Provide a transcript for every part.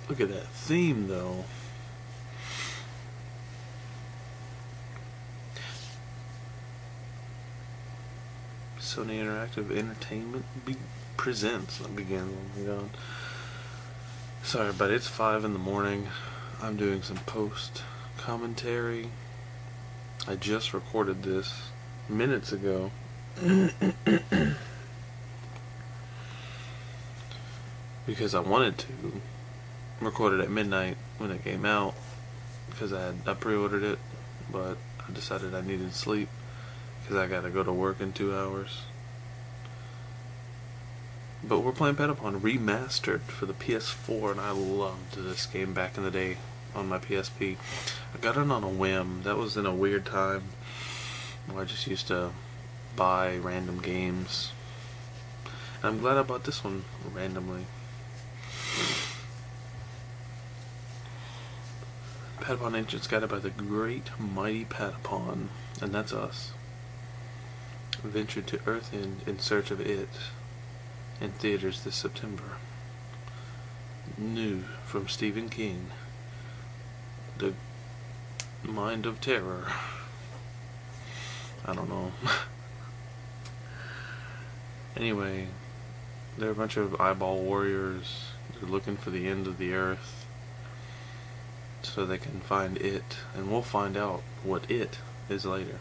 Look at that theme, though. Sony Interactive Entertainment presents. Begins. Oh my god. Sorry, but it's 5 in the morning. I'm doing some post commentary. I just recorded this minutes ago. Because I wanted to record it at midnight when it came out, because I pre-ordered it, but I decided I needed sleep because I gotta go to work in 2 hours. But we're playing Patapon Remastered for the PS4, and I loved this game back in the day on my PSP. I got it on a whim. That was in a weird time where I just used to buy random games. And I'm glad I bought this one randomly. Patapon Ancients, guided by the great mighty Patapon, and that's us, ventured to Earth in search of it, in theaters this September. New from Stephen King, The Mind of Terror. I don't know. Anyway, they're a bunch of eyeball warriors. They're looking for the end of the Earth so they can find it, and we'll find out what it is later.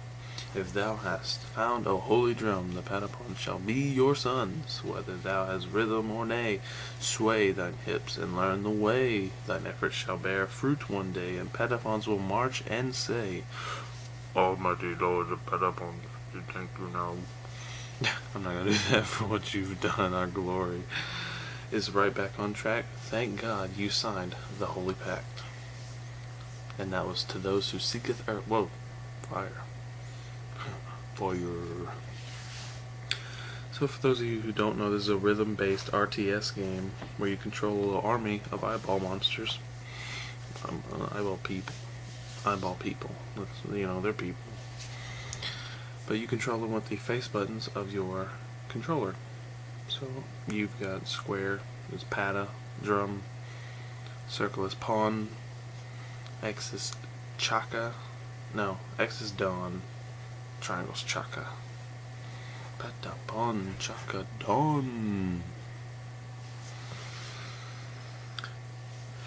If thou hast found a holy drum, the Patapon shall be your sons. Whether thou hast rhythm or nay, sway thine hips and learn the way. Thine efforts shall bear fruit one day, and Patapons will march and say, Almighty Lord of Patapon, we thank you now. I'm not gonna do that for what you've done. Our glory is right back on track. Thank God you signed the Holy Pact. And that was to those who seeketh earth. Whoa, fire. Fire. So for those of you who don't know, this is a rhythm-based RTS game where you control a little army of eyeball monsters. Eyeball people. Eyeball people. They're people. But you control them with the face buttons of your controller. So you've got square is pata, drum, circle is pawn, X is chaka, no, X is dawn, triangle's chaka. Patapon, chaka, dawn.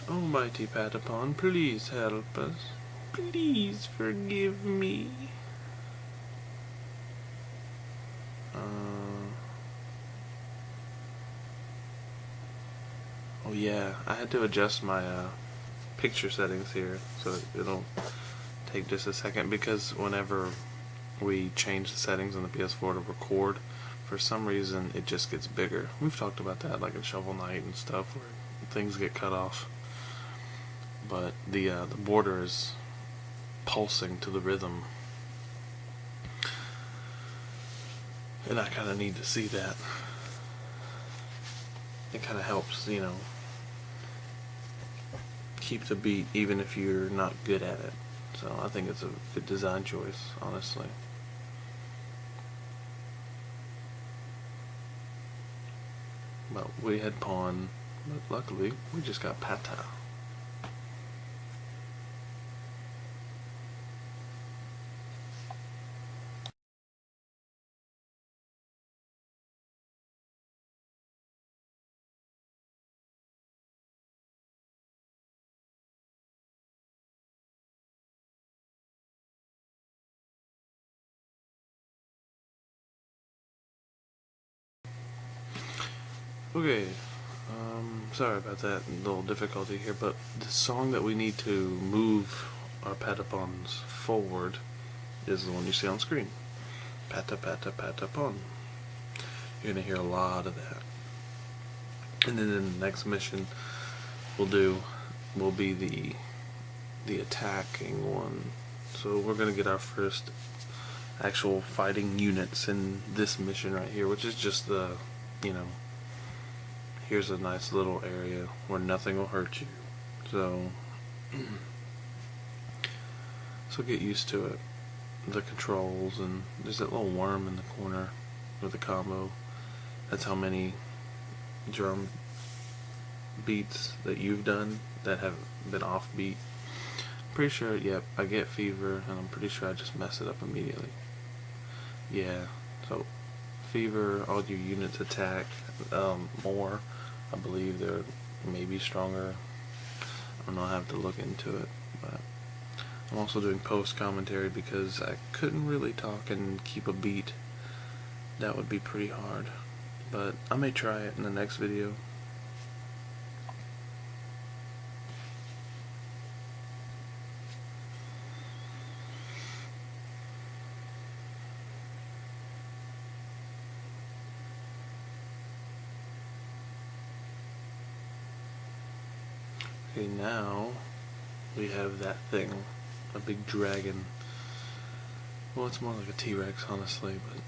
Almighty Patapon, please help us. Please forgive me. Oh yeah, I had to adjust my picture settings here, so it'll take just a second, because whenever we change the settings on the PS4 to record, for some reason it just gets bigger. We've talked about that, like in Shovel Knight and stuff, where things get cut off. But the border is pulsing to the rhythm, and I kind of need to see that. It kind of helps, keep the beat even if you're not good at it. So I think it's a good design choice, honestly. But we had pawn, but luckily we just got pata. Okay, sorry about that little difficulty here, but the song that we need to move our patapons forward is the one you see on screen. Pata pata patapon. You're gonna hear a lot of that. And then the next mission will be the attacking one. So we're gonna get our first actual fighting units in this mission right here, which is just the, here's a nice little area where nothing will hurt you. So get used to it. The controls, and there's that little worm in the corner with the combo. That's how many drum beats that you've done that have been offbeat. Pretty sure, yep, I get fever, and I'm pretty sure I just mess it up immediately. Yeah, so fever, all your units attack more. I believe they're maybe stronger. I don't know, I have to look into it, but I'm also doing post commentary because I couldn't really talk and keep a beat. That would be pretty hard, but I may try it in the next video. Okay, now we have that thing, a big dragon. Well, it's more like a T-Rex, honestly, but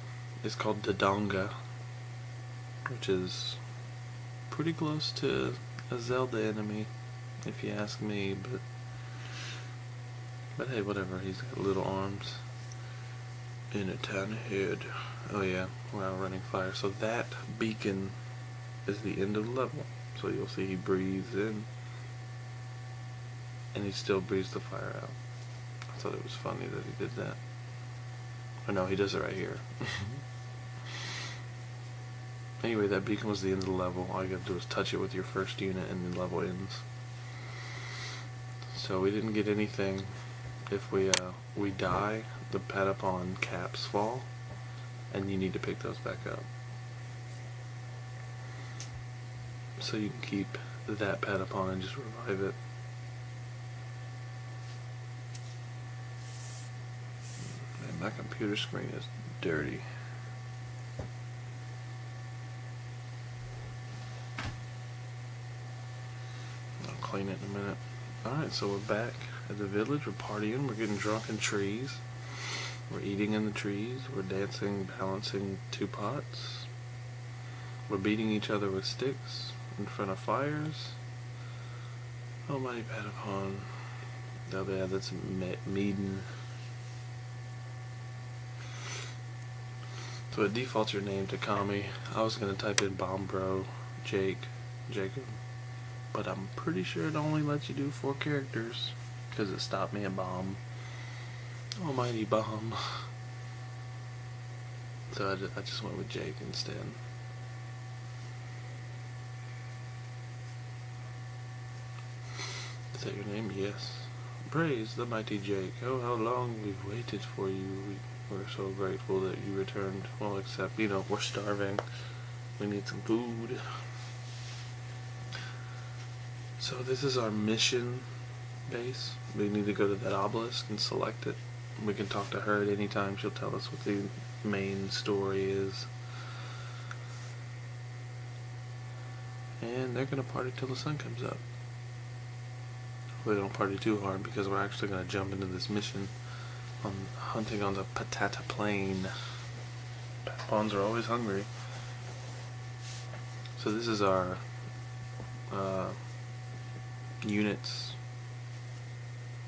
it's called Dodonga, which is pretty close to a Zelda enemy, if you ask me, but hey, whatever, he's got little arms and a tiny head. Oh yeah, wow, running fire. So that beacon is the end of the level. So you'll see he breathes in, and he still breathes the fire out. I thought it was funny that he did that. Oh no, he does it right here. Anyway, that beacon was the end of the level. All you have to do is touch it with your first unit and the level ends. So we didn't get anything. If we die, the Patapon caps fall, and you need to pick those back up. So you can keep that Patapon and just revive it. Man, my computer screen is dirty. I'll clean it in a minute. Alright, so we're back at the village. We're partying. We're getting drunk in trees. We're eating in the trees. We're dancing, balancing 2 pots. We're beating each other with sticks in front of fires. Oh, mighty Patapon. Oh yeah, that's Meaden. So it defaults your name to Kami. I was gonna type in Bombro, Jacob, but I'm pretty sure it only lets you do 4 characters because it stopped me at Bomb. Almighty Bomb. So I just went with Jake instead. Is that your name? Yes. Praise the mighty Jake. Oh, how long we've waited for you. We're so grateful that you returned. Well, except, we're starving. We need some food. So this is our mission base. We need to go to that obelisk and select it. We can talk to her at any time. She'll tell us what the main story is. And they're going to party till the sun comes up. We don't party too hard because we're actually going to jump into this mission on hunting on the Patata Plain. Patapons are always hungry. So this is our units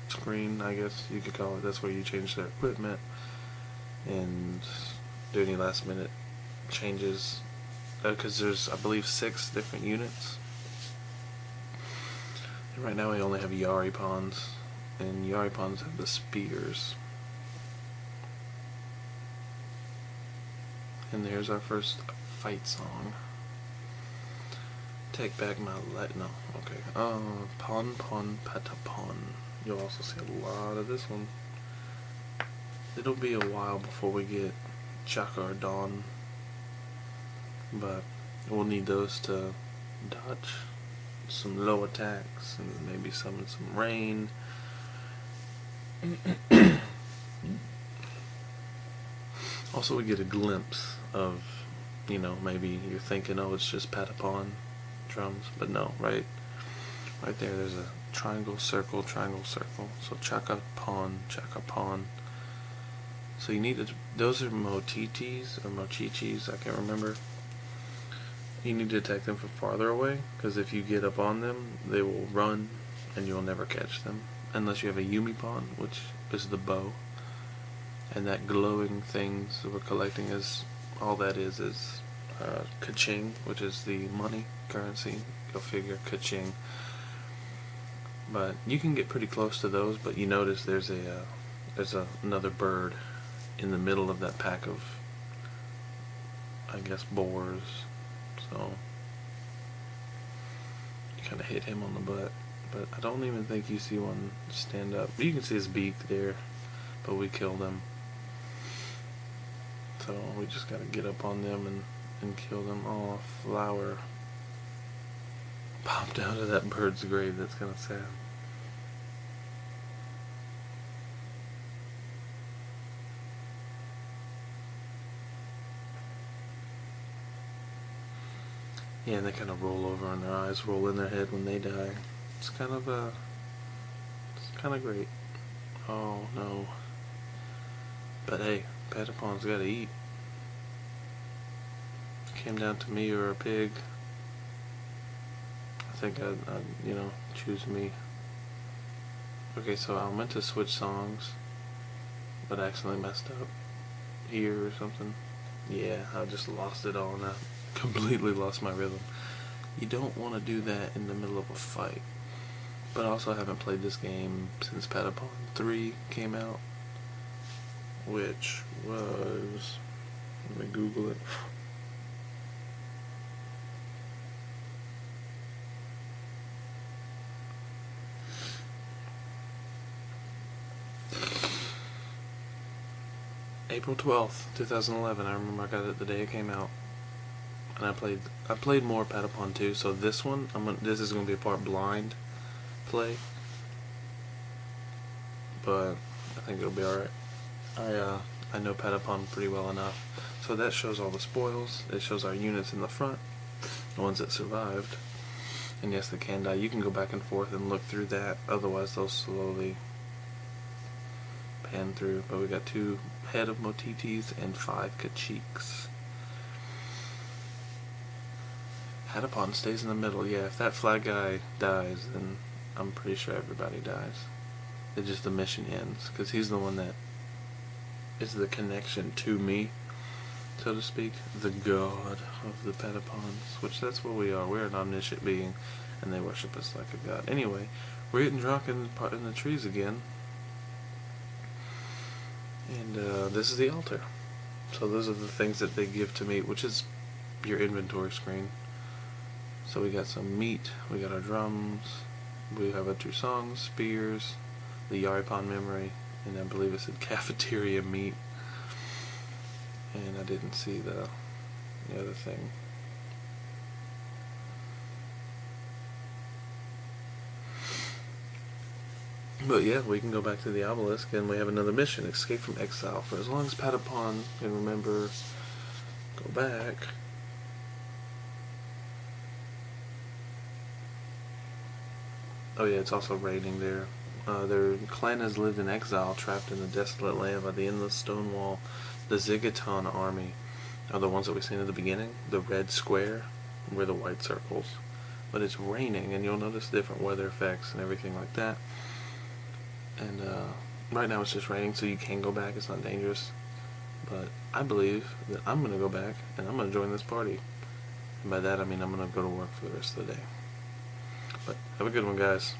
screen, I guess you could call it. That's where you change their equipment and do any last minute changes, because there's, I believe, 6 different units. And right now we only have Yaripons, and Yaripons have the spears. And there's our first fight song. Take back my light. No, okay. Pon Patapon. You'll also see a lot of this one. It'll be a while before we get Chaka or Dawn, but we'll need those to dodge some low attacks and maybe summon some rain. Also, we get a glimpse of, maybe you're thinking, oh, it's just Patapon drums, but no, right there, there's a triangle, circle, triangle, circle. So Chaka Pon. So you need to, those are motitis or mochichis, I can't remember. You need to attack them from farther away, because if you get up on them, they will run and you'll never catch them. Unless you have a Yumipon, which is the bow. And that glowing things that we're collecting is, all that is kaching, which is the money currency. Go figure, ka-ching. But you can get pretty close to those, but you notice there's another bird in the middle of that pack of, I guess, boars. So you kind of hit him on the butt. But I don't even think you see one stand up. You can see his beak there, but we killed him. So we just gotta get up on them and kill them. Oh, a flower popped out of that bird's grave. That's kind of sad. Yeah, and they kind of roll over and their eyes roll in their head when they die. It's kind of great. Oh no. But hey, Patapon's gotta eat. Came down to me or a pig. I think I'd choose me. Okay, so I meant to switch songs, but I accidentally messed up here or something. Yeah, I just lost it all and I completely lost my rhythm. You don't want to do that in the middle of a fight. But I also haven't played this game since Patapon 3 came out, which was, let me Google it. April 12th, 2011. I remember I got it the day it came out. And I played more Patapon 2, so this one, this is going to be a part blind play. But I think it'll be alright. I know Patapon pretty well enough. So that shows all the spoils. It shows our units in the front, the ones that survived. And yes, they can die. You can go back and forth and look through that. Otherwise, they'll slowly pan through. But we got 2 head of Motitis and 5 Kachiks. Patapon stays in the middle. Yeah, if that flag guy dies, then I'm pretty sure everybody dies. It's just the mission ends, because he's the one that is the connection to me, so to speak. The god of the Patapons, which that's what we are. We're an omniscient being, and they worship us like a god. Anyway, we're getting drunk in the trees again. And this is the altar. So those are the things that they give to me, which is your inventory screen. So we got some meat, we got our drums, we have our 2 songs, spears, the Yaripon memory, and I believe it said cafeteria meat. And I didn't see the other thing. But yeah, we can go back to the obelisk and we have another mission, escape from exile. For as long as Patapon can remember, go back. Oh yeah, it's also raining there. Their clan has lived in exile, trapped in the desolate land by the endless stone wall. The Zigaton army are the ones that we've seen at the beginning. The red square, where the white circles. But it's raining, and you'll notice different weather effects and everything like that. And right now it's just raining, so you can go back. It's not dangerous. But I believe that I'm going to go back, and I'm going to join this party. And by that I mean I'm going to go to work for the rest of the day. But have a good one, guys.